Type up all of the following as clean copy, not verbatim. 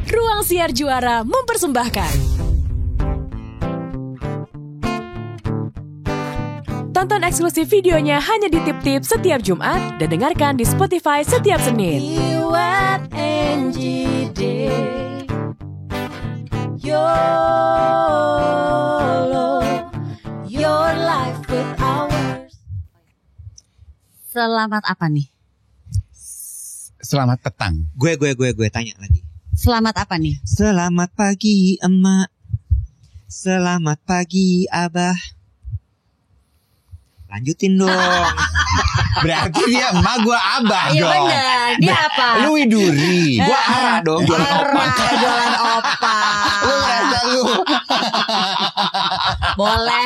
Ruang Siar Juara mempersembahkan. Tonton eksklusif videonya hanya di Tip-Tip setiap Jumat dan dengarkan di Spotify setiap Senin. Your life with ours. Selamat apa nih? Selamat petang. Gue tanya lagi. Selamat apa nih? Selamat pagi emak. Selamat pagi abah. Lanjutin dong. Berarti dia emak, gua abah Iya dong. benar. Dia apa? Lu Widuri. Gua Ara dong. Jualan opa. Lu merasa lu. Boleh.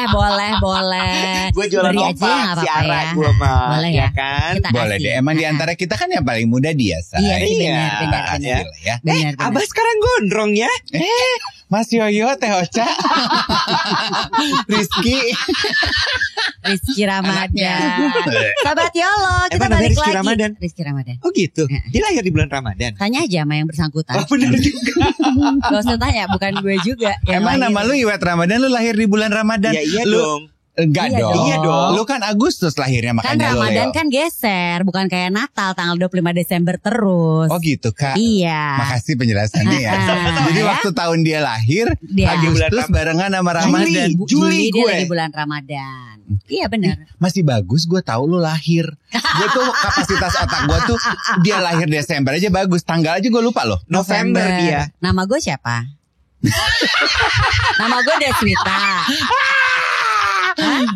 Gue jualan Beri aja opa. nggak Si apa-apa Ara ya. gue mah. Boleh ya ya. kan? Kita Boleh kasih. deh. Emang di antara kita kan yang paling muda dia, Say. Iya sih Iya. benar. Kasih lah ya. Benar. Abah sekarang gondrong ya. Mas Yoyo, Teh Ocha, Rizky. Rizky Anaknya. Ramadan. Sahabat Yolo, kita Emang namanya balik Rizky lagi. Ramadan? Rizky Ramadan. Oh gitu. Dia lahir di bulan Ramadan. Tanya aja sama yang bersangkutan. Oh benar juga. Gak usah tanya, bukan gue juga. yang Emang lahir. nama lu Iwet Ramadan, lu lahir di bulan Ramadan? Ya iya Lu- dong. Enggak Iya dong. dong. Iya dong. Lu kan Agustus lahirnya, Kan makanya lu Ramadan Leo. kan geser, bukan kayak Natal tanggal 25 Desember terus. Oh gitu, Kak. Iya. Makasih penjelasannya ya. Jadi Ya. waktu tahun dia lahir, Dia. Agustus barengan sama Ramadan. Juli Dia gue. lagi bulan Ramadan. Iya benar. Masih bagus, gue tahu lu lahir. Gue tuh kapasitas otak gue tuh dia lahir Desember aja bagus. Tanggal aja gue lupa loh. November dia. Nama gue siapa? Nama gue Deswita.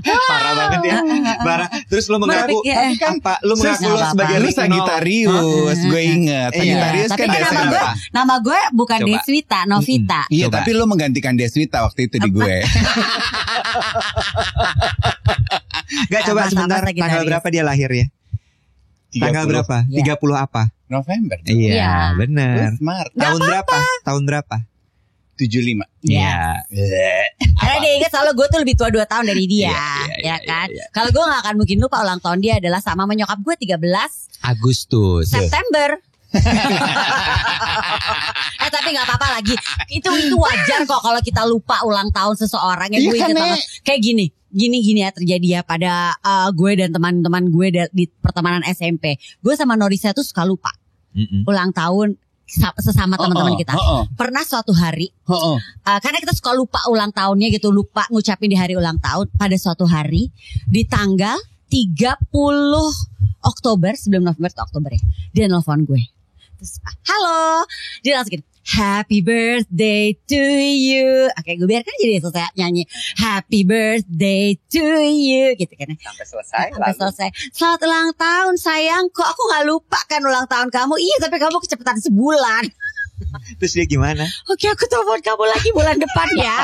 Parah banget ya. Parah. Terus lu mengaku Tapi, apa? Lu mengaku lu apa-apa. sebagai Lu Rino. Sagitarius, gue inget. Iya. Sagitarius Tapi kan kan Desember. nama gue bukan Coba. Deswita, Novita. Iya, Coba. tapi lu menggantikan Deswita waktu itu di gue. Gak coba Sama-sama sebentar. Sagitarius. Tanggal berapa dia lahir ya? Tanggal 30 berapa? Iya. 30 apa? November. Iya. Benar. Terus Maret. Tahun berapa? Tahun berapa? 75. Iya. Karena dia ingat selalu gue tuh lebih tua 2 tahun dari dia. Ya kan? Kalau gue gak akan mungkin lupa ulang tahun dia adalah sama menyokap gue 13 Agustus. September. Tapi gak apa-apa lagi. Itu wajar kok kalau kita lupa ulang tahun seseorang. Yang Iya gue kan, ingat Nek? banget. Kayak gini ya terjadi ya pada gue dan teman-teman gue di pertemanan SMP. Gue sama Norisa tuh suka lupa ulang tahun sesama teman-teman kita. Pernah suatu hari karena kita suka lupa ulang tahunnya gitu, lupa ngucapin di hari ulang tahun. Pada suatu hari di tanggal 30 Oktober, sebelum November itu Oktober ya, dia nelfon gue. Terus, halo, dia langsung gini, happy birthday to you. Oke, gue biarkan jadi selesai nyanyi happy birthday to you gitu kan. Sampai selesai. Sampai selesai. Selamat ulang tahun sayang. Kok aku gak lupa kan ulang tahun kamu? Iya, tapi kamu kecepatan sebulan. Terus dia gimana? Oke, aku telepon kamu lagi bulan depan ya.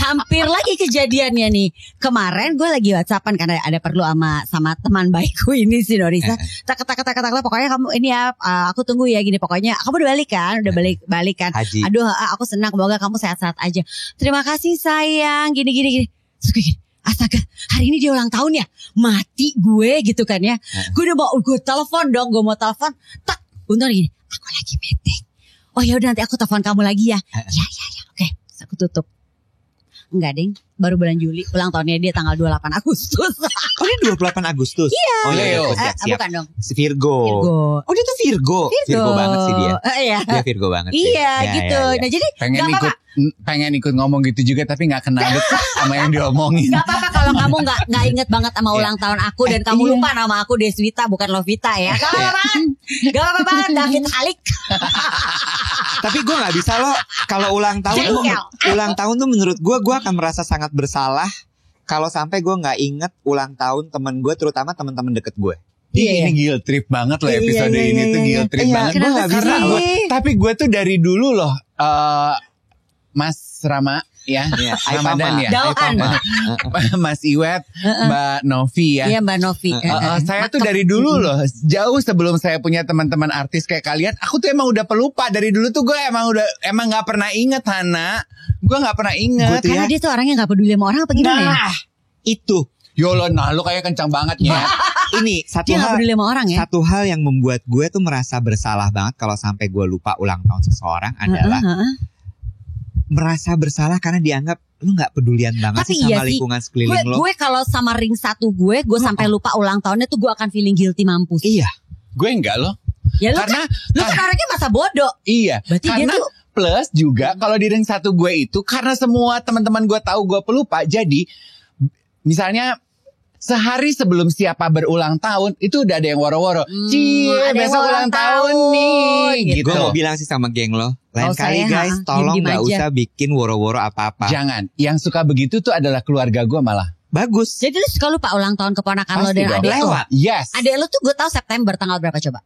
Hampir lagi kejadiannya nih. Kemarin gue lagi WhatsAppan karena ada perlu sama teman baikku ini si Norisa. Tak pokoknya kamu ini ya, aku tunggu ya gini. Pokoknya kamu udah balik kan? Udah balik kan? Haji. Aduh, aku senang, semoga kamu sehat-sehat aja. Terima kasih sayang. Gini. Terus gue gini, astaga, hari ini dia ulang tahun ya. Mati gue gitu kan ya. Gue udah mau gue telepon dong, gue mau telepon. Tak, bentar gini. Aku lagi meeting. Oh ya udah nanti aku telepon kamu lagi ya. Ya. Oke, terus aku tutup. Enggak, Ding. Baru bulan Juli, ulang tahunnya dia tanggal 28 Agustus. Oh dia 28 Agustus? Iya. Oh iya, siap. Bukan dong. Virgo. Oh dia tuh Virgo. Virgo banget sih dia. Iya. Dia Virgo banget sih. Iya, Ya, gitu. ya, ya. Nah jadi pengen ikut ngomong gitu juga tapi nggak kena sama yang diomongin. Gak apa-apa kalau kamu gak inget banget sama ulang tahun aku dan kamu lupa nama aku Deswita bukan Lovita ya. Gak apa-apa banget David Halik. Tapi gue gak bisa loh. Kalau ulang tahun tuh menurut gue akan merasa sangat bersalah kalau sampai gue gak inget ulang tahun temen gue, terutama teman-teman deket gue. Ini guilt trip banget loh episode ini tuh guilt trip banget. Gue gak bisa. Tapi gue tuh dari dulu loh Mas Rama ya, Ramadan ya, Mas Iwet, Mbak Novi ya. Iya Mbak Novi. Saya tuh dari dulu loh, jauh sebelum saya punya teman-teman artis kayak kalian, aku tuh emang udah pelupa dari dulu tuh gue emang nggak pernah inget Hana, gue nggak pernah inget. Karena dia tuh orangnya nggak peduli sama orang apa gimana ya? Itu. Yolo, nah lu kayak kencang banget ya. ini satu Dia nggak hal, peduli sama orang ya. satu hal yang membuat gue tuh merasa bersalah banget kalau sampai gue lupa ulang tahun seseorang adalah merasa bersalah karena dianggap lu nggak pedulian banget Tapi sih sama iya sih, lingkungan sekeliling lo. Gue kalau sama ring 1 gue sampai lupa ulang tahunnya tuh gue akan feeling guilty mampus. Iya. Gue enggak loh. Ya lu Karena lu kan orangnya masa bodoh. iya, Berarti dia karena tuh plus juga kalau di ring 1 gue itu karena semua teman-teman gue tahu gue pelupa, jadi misalnya sehari sebelum siapa berulang tahun itu udah ada yang woro-woro. Cie, ada yang besok ulang ulang tahun nih gitu. Gue mau bilang sih sama geng lo, lain usah kali ya, guys, tolong diem-diem nggak aja. usah bikin woro-woro apa-apa. Jangan, yang suka begitu tuh adalah keluarga gue malah. Bagus. jadi lu suka lupa ulang tahun keponakan lo Pasti dan dong. adik lo. Lewat. Yes. Adik lo tuh gue tahu September tanggal berapa coba?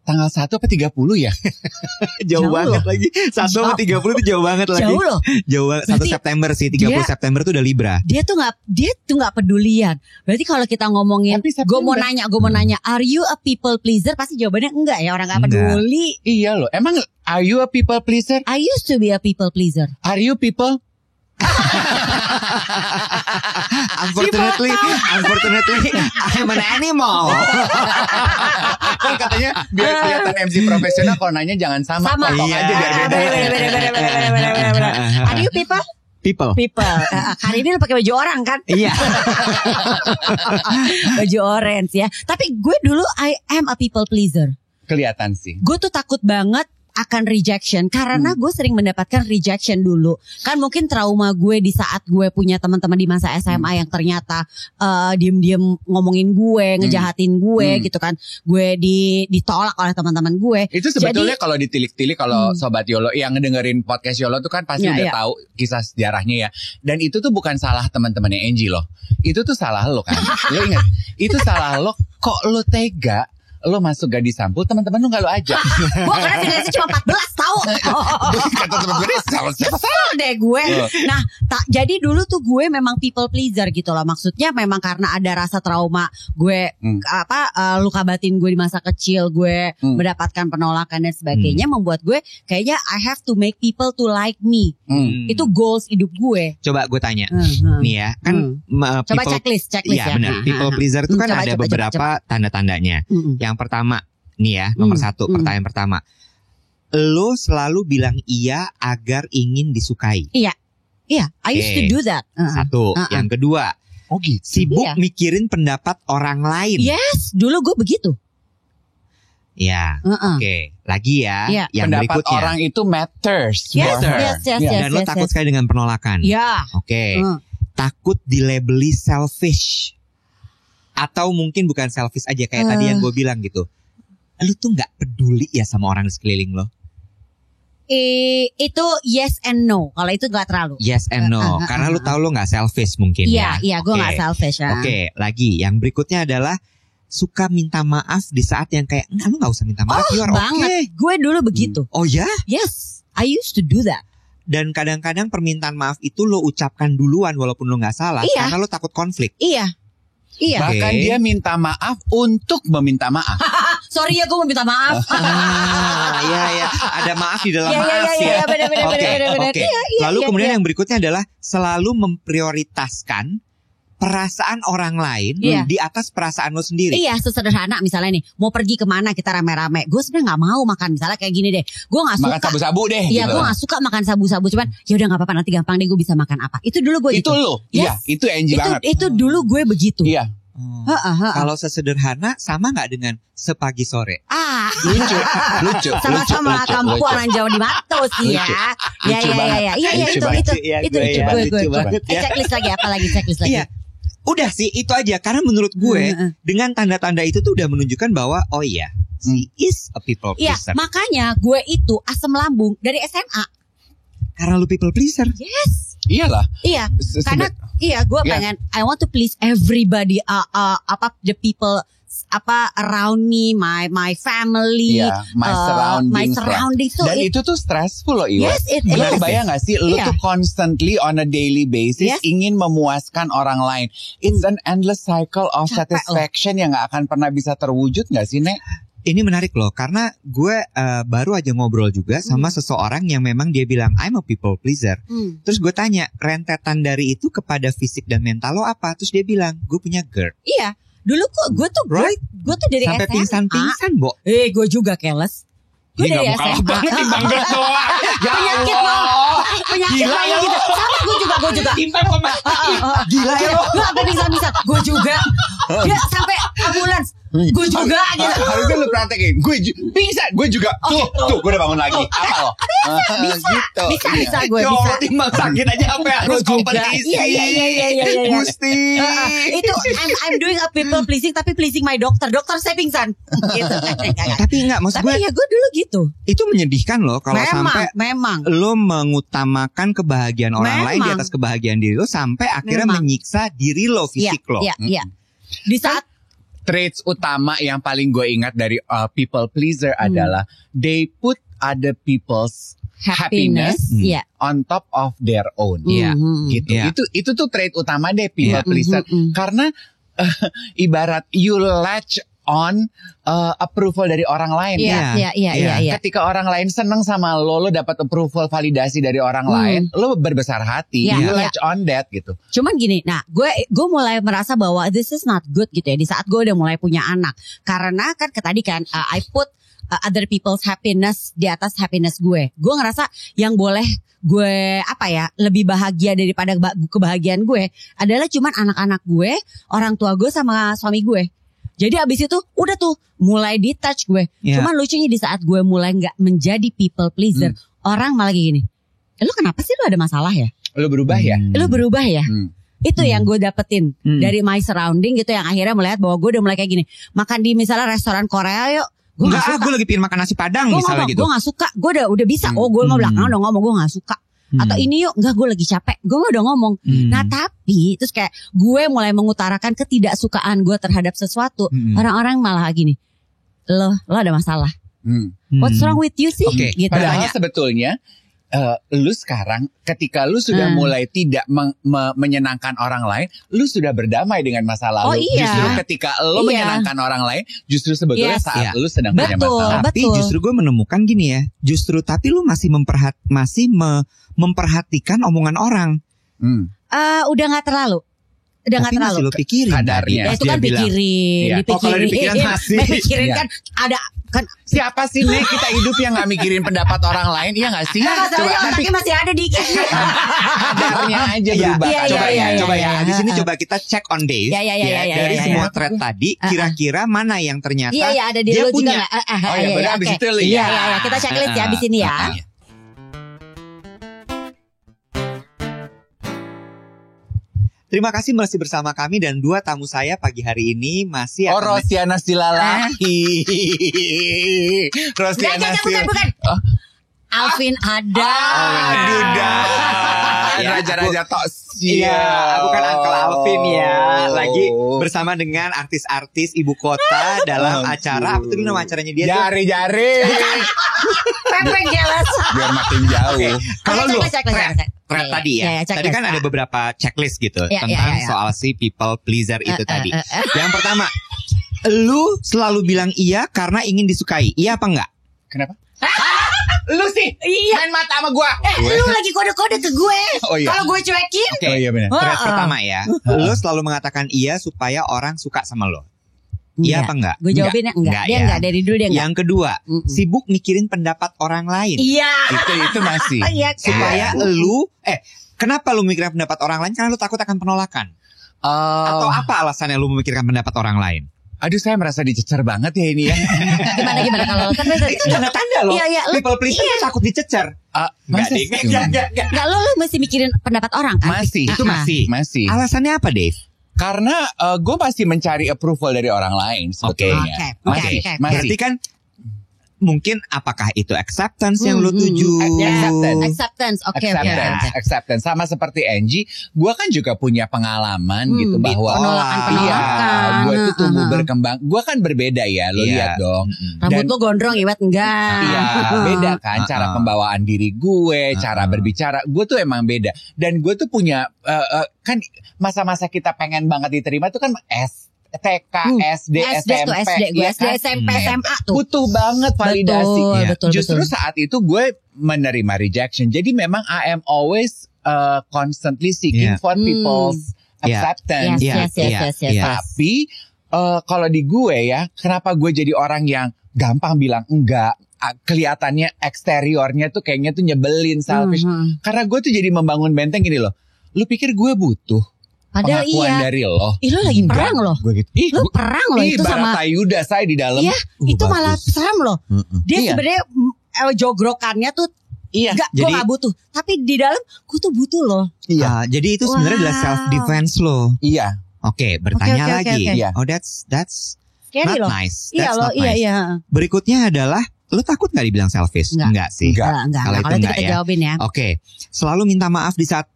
Tanggal 1 apa 30 ya? Jauh Jauh banget loh. lagi. 1 sama 30 tuh jauh banget lagi. Jauh loh. Jauh banget. 1 Berarti September sih, 30 dia- September tuh udah Libra. Dia tuh nggak pedulian. Berarti kalau kita ngomongin, Tapi gue mau September. nanya, are you a people pleaser? Pasti jawabannya enggak ya, orang nggak Enggak. peduli. Iya loh. Emang are you a people pleaser? I used to be a people pleaser. Are you people? Unfortunately, I'm an animal. Kan katanya biar kelihatan MC profesional kalau nanya jangan sama. Sama. Potong aja biar beda. Bener. Are you people? People. People. Hari ini lu pakai baju orang kan? Iya. Baju orange ya. Tapi gue dulu I am a people pleaser. Kelihatan sih. Gue tuh takut banget akan rejection karena gue sering mendapatkan rejection dulu. Kan mungkin trauma gue di saat gue punya teman-teman di masa SMA yang ternyata diem-diem ngomongin gue, ngejahatin gue gitu kan. Gue ditolak oleh teman-teman gue. Itu sebetulnya kalau ditilik-tilik kalau Sobat Yolo yang ngedengerin podcast Yolo tuh kan pasti Ya, udah ya. tahu kisah sejarahnya ya. Dan itu tuh bukan salah teman-temannya Angie loh. Itu tuh salah lo kan. Lo ingat, itu salah lo. Kok lo tega? Lo masuk gadis sampul, teman-teman lo gak lo ajak. Gue karena finalisnya cuma 14 tahu. Kata teman gue, siapa Kesel deh gue. Nah, jadi dulu tuh gue memang people pleaser gitu loh. Maksudnya memang karena ada rasa trauma gue luka batin gue di masa kecil, gue mendapatkan penolakan dan sebagainya membuat gue kayaknya I have to make people to like me. Itu goals hidup gue. Coba gue tanya. Nih ya, kan Coba checklist Iya ya. benar. People pleaser itu kan Coba, ada coba, beberapa tanda-tandanya. Yang pertama, nih ya, nomor 1, pertanyaan pertama. Lo selalu bilang iya agar ingin disukai. Iya, I used to do that. 1. Yang kedua, Oh gitu. sibuk Iya. mikirin pendapat orang lain. Yes, dulu gue begitu. Ya, oke. Lagi ya, Iya. yang Pendapat berikutnya. orang itu matters. Yes, for her. yes. Dan lo takut sekali dengan penolakan. Ya. Oke. Takut dilabeli selfish. Atau mungkin bukan selfish aja kayak tadi yang gue bilang gitu. Lu tuh gak peduli ya sama orang di sekeliling lo. Itu yes and no. Kalau itu gak terlalu. Yes and no. Karena lu tahu lu gak selfish mungkin ya. Iya, gue Oke. gak selfish. Oke, lagi yang berikutnya adalah suka minta maaf di saat yang kayak enggak, lu gak usah minta maaf. You are banget. okay. Gue dulu begitu. Oh ya? Yes, I used to do that. Dan kadang-kadang permintaan maaf itu lo ucapkan duluan walaupun lo gak salah. Iya. Karena lo takut konflik. Iya. Bahkan Oke. dia minta maaf untuk meminta maaf. Sorry ya, gue mau minta maaf. Iya. Ada maaf di dalam Iya, maaf iya, ya. benar-benar. Oke. Iya, Lalu iya, kemudian iya. yang berikutnya adalah selalu memprioritaskan perasaan orang lain Iya. di atas perasaan lo sendiri. Iya, sesederhana misalnya nih, mau pergi kemana kita rame-rame. Gue sebenarnya nggak mau makan, misalnya kayak gini deh. Gue nggak Makan suka. sabu-sabu deh. Iya, gitu. gue nggak suka makan sabu-sabu. Cuman ya udah nggak apa-apa, nanti gampang deh gue bisa makan apa. Itu dulu gue Itu gitu. lo. Iya, Yes. itu Angie banget. Itu dulu gue begitu. Iya. Kalau sesederhana sama nggak dengan sepagi sore? Lucu. Sama-sama lucu, kamu lucu. orang Jawa di Matos ya. Iya, Lucu banget. Iya, Lucu itu banget. Iya, itu gue ya, gue. lucu banget ya. Checklist lagi apa lagi checklist lagi. Iya. Udah sih itu aja. Karena menurut gue dengan tanda-tanda itu tuh udah menunjukkan bahwa oh iya, she is a people Iya, pleaser. makanya gue itu asam lambung dari SMA. Karena lu people pleaser. Yes. Iyalah. Iya, karena gue Iya. pengen I want to please everybody, the people around me, my family, Iya, my surroundings. surroundings. So Dan itu tuh stressful loh Iwa. Yes, it Benar is. bayang gak sih lu Iya. tuh constantly on a daily basis Yes. ingin memuaskan orang lain. It's an endless cycle of Capek satisfaction yang gak akan pernah bisa terwujud gak sih Nek? Ini menarik loh karena gue baru aja ngobrol juga sama seseorang yang memang dia bilang I'm a people pleaser. Terus gue tanya rentetan dari itu kepada fisik dan mental lo apa? Terus dia bilang gue punya GERD. Iya. Dulu kok gue tuh Right. gue tuh dari Sampai SMA. pingsan-pingsan, Bo. Gue juga keles. Gue Ini dari gak mau kalah SMA. banget timbang gue doang. Ya Penyakit Allah. lo. Penyakit Gila lo ya gitu. lo. Sama gue juga. Timbang kok Mas. Gila ya lo. Gue sampai pingsan. Gue juga. Dia sampai ambulans. Gue juga gitu. Harusnya lu praktekin. Gue pingsan. Gue juga. Tuh gue udah bangun lagi. Apa lo? Bisa gue Ya bisa. Allah, timbang sakit aja sampai harus Gua juga. kompetisi. Iya. Gusti. Itu I'm doing a people pleasing tapi pleasing my dokter. Dokter saya pingsan. Gitu. Tapi enggak, maksud Tapi gue ya gue dulu gitu. itu menyedihkan loh kalau sampai Memang. lo mengutamakan kebahagiaan orang lain di atas kebahagiaan diri lo sampai akhirnya Memang. menyiksa diri lo, fisik lo. Iya. Di saat Traits utama yang paling gue ingat dari people pleaser adalah they put other people's happiness Iya. on top of their own. Iya. Gitu. Iya. Itu tuh trait utama deh people pleaser. Karena ibarat you latch on approval dari orang lain. Iya. Ketika orang lain seneng sama lo dapat approval validasi dari orang lain, lo berbesar hati. Iya, You iya. latch on that gitu. Cuman gini, nah gue mulai merasa bahwa this is not good gitu ya. Di saat gue udah mulai punya anak, karena kan tadi kan I put other people's happiness di atas happiness gue. Gue ngerasa yang boleh gue lebih bahagia daripada kebahagiaan gue adalah cuman anak-anak gue, orang tua gue sama suami gue. Jadi abis itu udah tuh mulai di touch gue. Cuman lucunya di saat gue mulai nggak menjadi people pleaser, orang malah gini, lu kenapa sih lu ada masalah ya? Lo berubah ya? Lu berubah ya? Itu yang gue dapetin dari my surrounding gitu, yang akhirnya melihat bahwa gue udah mulai kayak gini. Makan di misalnya restoran Korea yuk. Gue Enggak, gue lagi pengen makan nasi padang misalnya gitu. Gue gak suka. Gue udah bisa. Gue mau belakangan udah ngomong gue gak suka. Atau ini yuk, enggak, gue lagi capek. Gue udah ngomong. Nah tapi terus kayak gue mulai mengutarakan ketidaksukaan gue terhadap sesuatu. Orang-orang malah gini, lo ada masalah. What's wrong with you sih? Oke. Gitu. Padahal sebetulnya lu sekarang ketika lu sudah mulai tidak menyenangkan orang lain, lu sudah berdamai dengan masa lalu. Oh, iya. Justru ketika lu menyenangkan orang lain, justru sebetulnya saat lu sedang punya masalah. Tapi justru gue menemukan gini ya, tapi lu masih memperhatikan omongan orang. Udah gak terlalu. Udah Tapi gak terlalu. masih lu pikirin kadarnya. tadi. Ya itu kan Dia bilang. pikirin, Iya. dipikirin. kalau dipikirin masih. Pikirin Iya. kan ada kan. Siapa sih Nek kita hidup yang gak mikirin pendapat orang lain? Iya gak sih? Masalahnya otaknya masih ada dikit. kadarnya aja Iya, berubah. Iya, coba iya, ya, coba iya, ya. iya. Di sini coba kita check on Dave. Iya, Dari iya, semua iya. thread tadi, kira-kira mana yang ternyata Iya, ada di dia lu juga punya. nggak? Oh ya, baru abis oke. itu lihat. Iya, kita checklist ya abis ini ya. Terima kasih masih bersama kami dan dua tamu saya pagi hari ini masih Oh, akan Rosiana Silalahi. Rosiana Bukan. Alvin ada. Duda. Ya, Raja-raja tok. Iya, aku kan Uncle Alvin ya. Lagi bersama dengan artis-artis ibu kota dalam acara, apa tuh nama acaranya dia tuh? Jari-jari. Pepeng jelas. Biar makin jauh. Oke, kalau lu Checklist. thread tadi ya. Iya, Tadi kan ada beberapa checklist gitu Iya, tentang iya. soal si people pleaser itu tadi. Yang pertama, lu selalu bilang iya karena ingin disukai. Iya apa enggak? Kenapa? Lu sih main mata sama gua. Lu lagi kode-kode ke gue. Oh, iya. Kalau gue cuekin. Oke, Oh, iya benar. thread pertama ya. Lu selalu mengatakan iya supaya orang suka sama lo. Iya apa enggak? Gue jawabinnya enggak. Dia ya. enggak, dari dulu dia enggak. Yang kedua, sibuk mikirin pendapat orang lain. Iya. Itu masih. Iya. Supaya lu kenapa lu mikirin pendapat orang lain? Karena lu takut akan penolakan. Atau apa alasannya lu memikirkan pendapat orang lain? Aduh, saya merasa dicecer banget ya ini ya. Gimana kalau kan Itu tanda-tanda loh. Iya, lu- People pleaser tuh takut dicecer. Masa Ding. sih? Enggak. enggak, lu mesti mikirin pendapat orang kan? Masih. Itu masih. Masih. Alasannya apa, Dave? Karena gue masih mencari approval dari orang lain sebetulnya. Oke. Masih. Berarti kan mungkin apakah itu acceptance yang lu tuju? Acceptance. Oke. Acceptance. Sama seperti Angie, gue kan juga punya pengalaman gitu bahwa penolakan. iya, gue tuh tumbuh berkembang. Gue kan berbeda ya, lo lihat dong. Rambut lu gondrong, Iwet enggak. Iya, beda kan cara pembawaan diri gue, cara berbicara. Gue tuh emang beda. Dan gue tuh punya kan masa-masa kita pengen banget diterima tuh kan TK, SD, SMP, SD, gue ya SD, kan? SMP, SMA tuh. Butuh banget validasi. Betul. Justru saat itu gue menerima rejection. Jadi memang I am always constantly seeking for people's acceptance. Yes. Tapi kalau di gue ya, kenapa gue jadi orang yang gampang bilang enggak, kelihatannya eksteriornya tuh kayaknya tuh nyebelin, selfish. Karena gue tuh jadi membangun benteng gini loh. Lu pikir gue butuh Padahal pengakuan dari lo? Lu lagi perang loh. Gue gitu. Lu perang loh itu sama Baratayuda saya di dalam. Iya, itu malah serem loh. Dia Iya. sebenarnya jogrokannya tuh Iya. gue Jadi- gak butuh. Tapi di dalam gue tuh butuh loh. Iya. Jadi itu sebenarnya adalah Wow. self defense lo. Iya. Oke, bertanya Oke. lagi. Iya. Oh, that's Scary not loh. nice. Iya That's loh, not nice. iya. Berikutnya adalah lu takut gak dibilang selfish? Enggak. Sih. Enggak. Kalau itu Kalau itu enggak kita ya. jawabin ya. Oke, selalu minta maaf di saat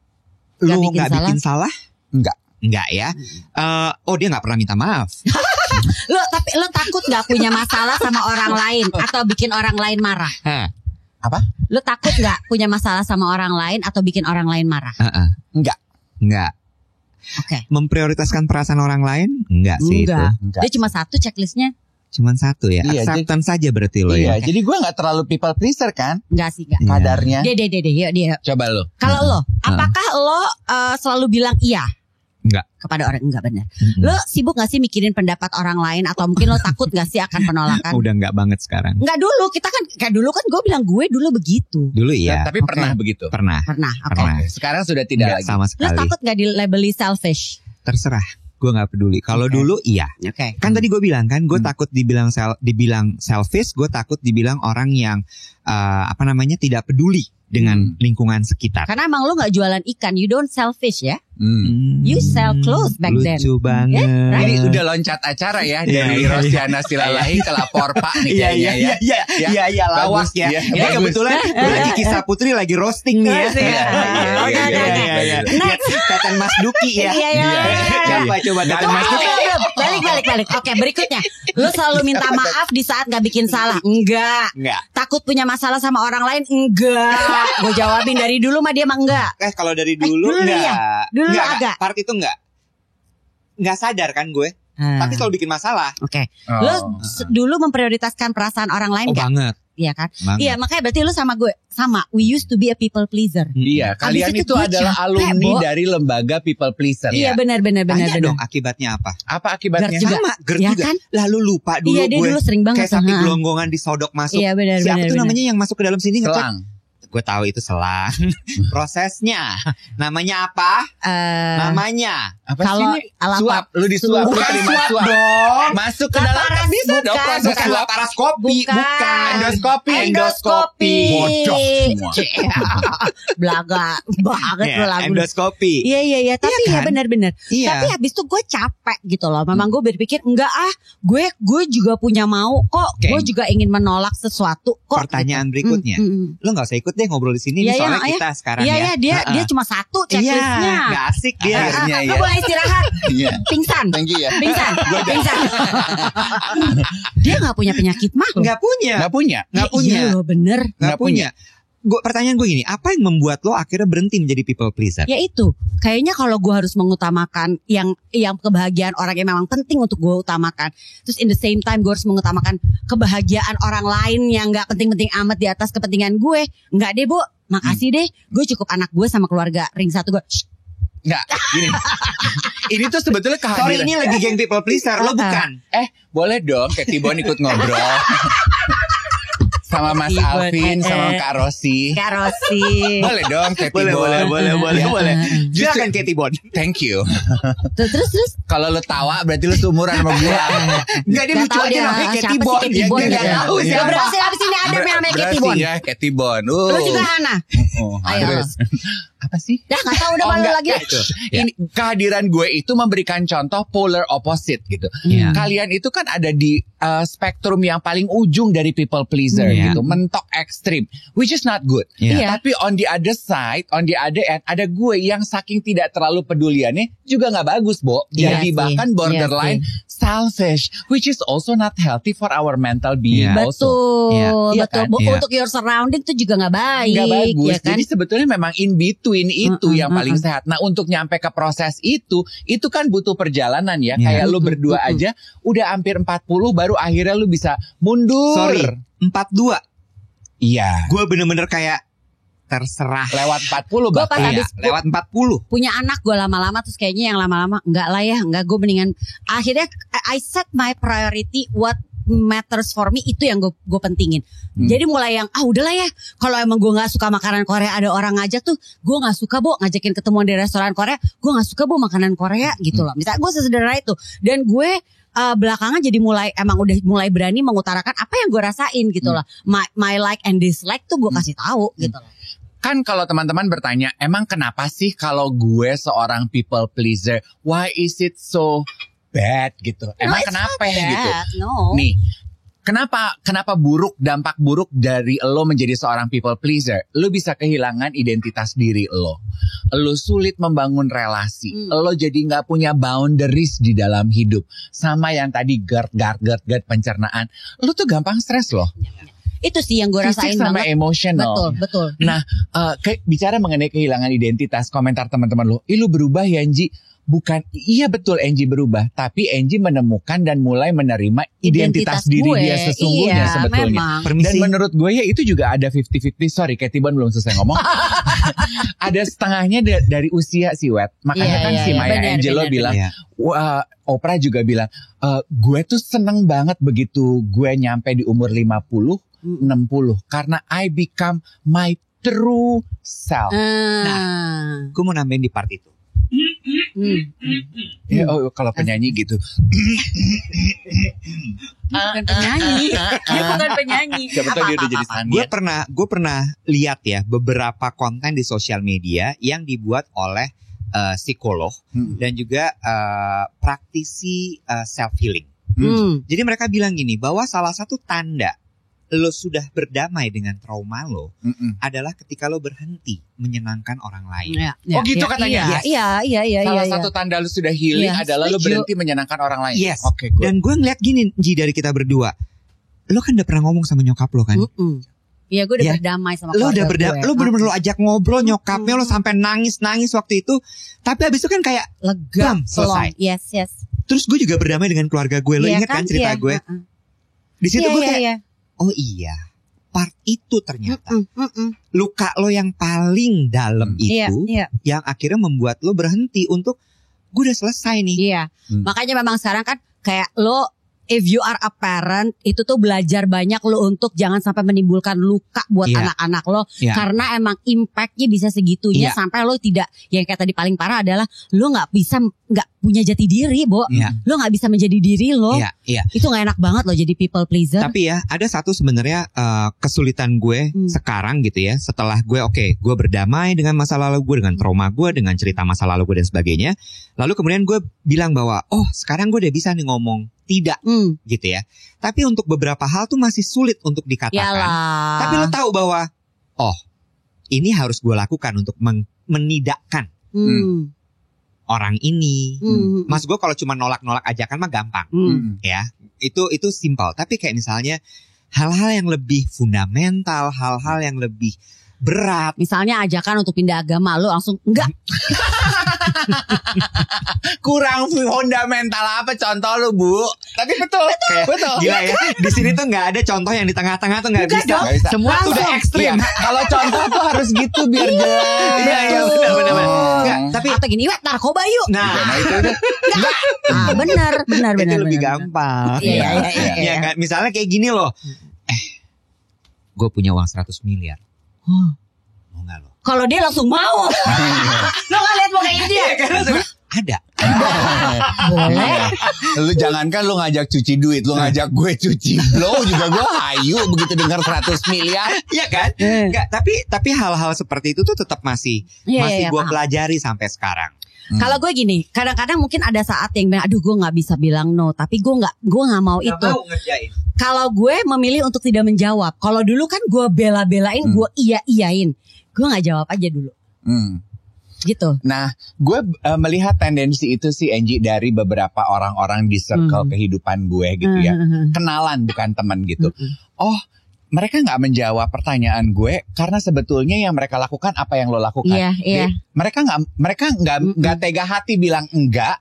Nggak lu bikin nggak bikin salah? Enggak. Enggak ya. Dia nggak pernah minta maaf. Tapi lo takut gak punya masalah sama orang lain atau bikin orang lain marah? Hah. Apa? Lo takut gak punya masalah sama orang lain atau bikin orang lain marah? Enggak. Enggak. Oke. Memprioritaskan perasaan orang lain? Enggak sih Enggak. itu. Enggak. Dia cuma satu checklistnya. Cuman satu ya. Iya, Acceptance saja berarti lo Iya, ya. jadi gue gak terlalu people pleaser kan? Enggak sih, enggak. Iya. Kadarnya. Dia. Coba lo. Kalau lo, apakah lo selalu bilang iya? Enggak. Kepada orang, enggak benar. Lo sibuk gak sih mikirin pendapat orang lain atau mungkin lo takut gak sih akan penolakan? Udah enggak banget sekarang. Enggak dulu, kita kan kayak dulu kan gue bilang gue dulu begitu. Dulu iya. Tapi Oke. pernah begitu. Pernah. Pernah, oke. Pernah. Sekarang sudah tidak Enggak lagi. sama Lo sekali. takut gak dilabeli selfish? Terserah. Gue nggak peduli. Kalau Oke. dulu iya. Oke. Kan tadi gue bilang kan, gue takut dibilang selfish, gue takut dibilang orang yang tidak peduli dengan lingkungan sekitar. Karena emang lo gak jualan ikan, you don't sell fish ya? Hmm. You sell clothes back then. Lucu banget. Ini udah loncat acara ya dari Iya, Rosiana Silalahi ke lapor Pak nih kayaknya ya. Iya lawak Bagus, ya. iya, Ini bagus. kebetulan gue lagi Kisah Putri lagi roasting nih ya. Roasting, ya. Oke, Iya. Teten Mas Duki ya. Iya. Coba Teten Mas Duki. Balik. Oke, berikutnya. Lo selalu minta maaf di saat gak bikin salah? Enggak. Enggak. Takut punya masalah sama orang lain? Enggak. Gue jawabin dari dulu mah dia mah enggak. Kalau dari dulu dulu enggak. ya? Dulu Enggak, agak. Part itu enggak sadar kan gue. Tapi selalu bikin masalah. Oke. Oh. Lo dulu memprioritaskan perasaan orang lain Oh enggak? banget. Iya kan? Banget. Iya, makanya berarti lu sama gue sama. We used to be a people pleaser. Iya, kalian Abis itu gue adalah capek, alumni Bo. dari lembaga people pleaser. Iya, benar. Tanya dong akibatnya apa? Apa akibatnya? Gerd juga. Sama GERD Ya juga. kan? Lalu lupa dulu Iya, dia gue. dulu sering banget. Kayak sapi Ha. gelonggongan disodok masuk. Iya, benar. Siapa tuh namanya yang masuk ke dalam sini ngecek? Selang. Gue tahu itu selang. Prosesnya. Namanya apa? Namanya. Apa sih Kalau ini? ala- Suap. Lu disuap, lu Bukan terima suap suap. dong. Masuk ke dalam Laparas, bisa dong bukan. proses Bukan suap. laparoskopi. Bukan. Endoskopi. Bodoh semua. Belaga banget Ya, lu lagu. endoskopi. Iya. Tapi Iya ya kan? benar-benar. Iya. Tapi habis itu gue capek gitu loh. Memang gue berpikir enggak gue juga punya mau kok. Oke. Gue juga ingin menolak sesuatu kok. Pertanyaan gitu. berikutnya. Lo gak usah ikut deh ngobrol di sini. Iya, Nih, soalnya iya, kita sekarang Iya, ya. dia cuma satu checklistnya. Iya, gak asik dia. Akhirnya Lu ya. boleh istirahat. Iya. Pingsan. Thank you ya. Pingsan. Dia gak punya penyakit mah loh. Gak punya. Nggak punya. Gak punya. Iya loh, bener. Gak punya. Pertanyaan gue gini, apa yang membuat lo akhirnya berhenti menjadi people pleaser? Ya itu, kayaknya kalau gue harus mengutamakan yang kebahagiaan orang yang memang penting untuk gue utamakan. Terus in the same time gue harus mengutamakan kebahagiaan orang lain yang gak penting-penting amat di atas kepentingan gue. Enggak deh Bu, makasih deh. Gue cukup anak gue sama keluarga ring satu gue. Enggak, gini. Ini tuh sebetulnya Sorry, kehadiran. ini lagi geng people pleaser, lo bukan. Boleh dong Katy Bon ikut ngobrol. Sama Mas Katy Bon, Alvin, sama Kak Rosi. Kak Rosi. Boleh dong Katy Boleh, Bon. boleh. Justru- Silakan Katy Bon. Thank you. Terus Kalau lu tawa berarti lu seumuran sama gua. Enggak, dia Gak lucu tahu aja dia namanya siapa Katy sih Bon. Katy Bon, Dia nggak nggak tahu tahu Ya siapa. berarti abis ini ada yang namanya Katy Bon. Ya Katy Bon. Lu juga Hana. Ayo. Terus apa sih? Dah gak tahu udah Oh, panggil enggak. lagi. Ini kehadiran gue itu memberikan contoh polar opposite gitu. Iya. Kalian itu kan ada di spektrum yang paling ujung dari people pleaser Iya. gitu, mentok ekstrim, which is not good. Iya. Tapi on the other side, on the other end, ada gue yang saking tidak terlalu peduliannya juga nggak bagus, Bo. Iya Jadi sih. bahkan borderline selfish, which is also not healthy for our mental being. Iya. Also. Betul, Iya. Iya betul. kan? Iya. Untuk your surrounding tuh juga gak baik. Nggak bagus. Ya kan? Jadi sebetulnya memang in between itu yang paling sehat. Nah, untuk nyampe ke proses itu kan butuh perjalanan ya. Iya. Kayak lu berdua aja udah hampir 40 baru akhirnya lu bisa mundur. Sorry, 42. Iya. Gue bener-bener kayak terserah. Lewat 40 Gue pas bahkan. habis Lewat 40. punya anak gue lama-lama terus kayaknya yang lama-lama enggak lah ya, enggak, gue mendingan akhirnya I set my priority what matters for me, itu yang gue pentingin. Jadi mulai yang udahlah ya, kalau emang gue nggak suka makanan Korea, ada orang ngajak tuh gue nggak suka ngajakin ketemuan di restoran Korea, gue nggak suka makanan Korea gitu loh. Misalnya gue sesederhana itu, dan gue belakangan jadi udah mulai berani mengutarakan apa yang gue rasain gitu loh. My like and dislike tuh gue kasih tahu gitu loh. Kan kalau teman-teman bertanya, emang kenapa sih kalau gue seorang people pleaser, why is it so bad gitu? Emang kenapa ya gitu? No. Nih, kenapa dampak buruk dari lo menjadi seorang people pleaser? Lo bisa kehilangan identitas diri lo. Lo sulit membangun relasi. Lo jadi nggak punya boundaries di dalam hidup. Sama yang tadi GERD pencernaan. Lo tuh gampang stres loh. Itu sih yang gue rasain Fisik sama banget. emosional. Betul. Nah, bicara mengenai kehilangan identitas, komentar teman-teman lo, lu berubah ya Angie? Bukan, iya betul Angie berubah, tapi Angie menemukan dan mulai menerima identitas diri dia sesungguhnya sebetulnya. Memang. Dan menurut gue ya itu juga ada 50-50, sorry Katy Bon belum selesai ngomong. Ada setengahnya dari usia sih Wet. Makanya si Maya Angelou bilang, wah, Oprah juga bilang, gue tuh seneng banget begitu gue nyampe di umur 50, 60. Karena I become my true self. Nah, gue mau nambahin di part itu. Ya, kalau penyanyi gitu. Bukan penyanyi. Dia bukan penyanyi. Siapa tahu dia udah jadi sandian. Gue pernah lihat ya beberapa konten di sosial media yang dibuat oleh psikolog dan juga praktisi self healing. Jadi mereka bilang gini, bahwa salah satu tanda lo sudah berdamai dengan trauma lo adalah ketika lo berhenti menyenangkan orang lain. Oh gitu katanya. Iya. Salah satu tanda lo sudah healing adalah lo berhenti menyenangkan orang lain. Yes. Oke, good. Dan gue ngeliat gini Ji, dari kita berdua, lo kan udah pernah ngomong sama nyokap lo kan? Iya, gue udah berdamai sama lo udah keluarga gue. lo bener-bener lo ajak ngobrol nyokapnya, lo sampai nangis waktu itu. Tapi abis itu kan kayak lega, selesai. Yes. Terus gue juga berdamai dengan keluarga gue. Lo ingat kan cerita gue? Di situ gue kayak, oh iya, part itu ternyata luka lo yang paling dalam itu yang akhirnya membuat lo berhenti untuk gue udah selesai nih. Iya, makanya memang sekarang kan kayak lo, if you are a parent, itu tuh belajar banyak lo untuk jangan sampai menimbulkan luka buat anak-anak lo. Karena emang impactnya bisa segitunya sampai lo tidak, yang kayak tadi paling parah adalah lo nggak punya jati diri, Bo. Lo nggak bisa menjadi diri lo. Itu nggak enak banget lo jadi people pleaser. Tapi ya ada satu sebenarnya kesulitan gue sekarang gitu ya. Setelah gue gue berdamai dengan masa lalu gue, dengan trauma gue, dengan cerita masa lalu gue dan sebagainya. Lalu kemudian gue bilang bahwa sekarang gue udah bisa nih ngomong tidak gitu ya. Tapi untuk beberapa hal tuh masih sulit untuk dikatakan. Yalah. Tapi lo tahu bahwa ini harus gue lakukan untuk menidakkan orang ini. Mas gue kalau cuma nolak-nolak ajakan mah gampang. Ya. Itu simpel. Tapi kayak misalnya hal-hal yang lebih fundamental, hal-hal yang lebih berat. Misalnya ajakan untuk pindah agama, lo langsung enggak. Kurang fundamental apa contoh lu, Bu? Tapi betul. Gila ya. Di sini tuh nggak ada contoh yang di tengah-tengah tuh nggak bisa. dong. Semua tuh udah ekstrim. Kalau contoh tuh harus gitu biar jelas. Iya benar. Tapi atau gini, narkoba yuk. nah itu udah. Benar. itu lebih gampang. Iya. Kan? Misalnya kayak gini loh. Gue punya uang 100 miliar. Mau nggak lo? Kalau dia langsung mau. Lo nggak lihat mukanya dia? Ada. Boleh. Lu jangankan lu ngajak cuci duit, lu ngajak gue cuci blow juga gue hayu begitu dengar 100 miliar. Iya kan? Enggak, tapi hal-hal seperti itu tuh tetap masih gue pelajari sampai sekarang. Kalau gue gini, kadang-kadang mungkin ada saat yang bilang, aduh gue nggak bisa bilang no, tapi gue nggak mau itu. Mau ngerjain. Kalau gue memilih untuk tidak menjawab. Kalau dulu kan gue bela-belain, gue iyain, gue nggak jawab aja dulu. Gitu. Nah, gue melihat tendensi itu sih Angie dari beberapa orang-orang di circle kehidupan gue gitu ya. Kenalan bukan teman gitu. Mereka nggak menjawab pertanyaan gue karena sebetulnya yang mereka lakukan apa yang lo lakukan. Iya. Mereka nggak tega hati bilang enggak,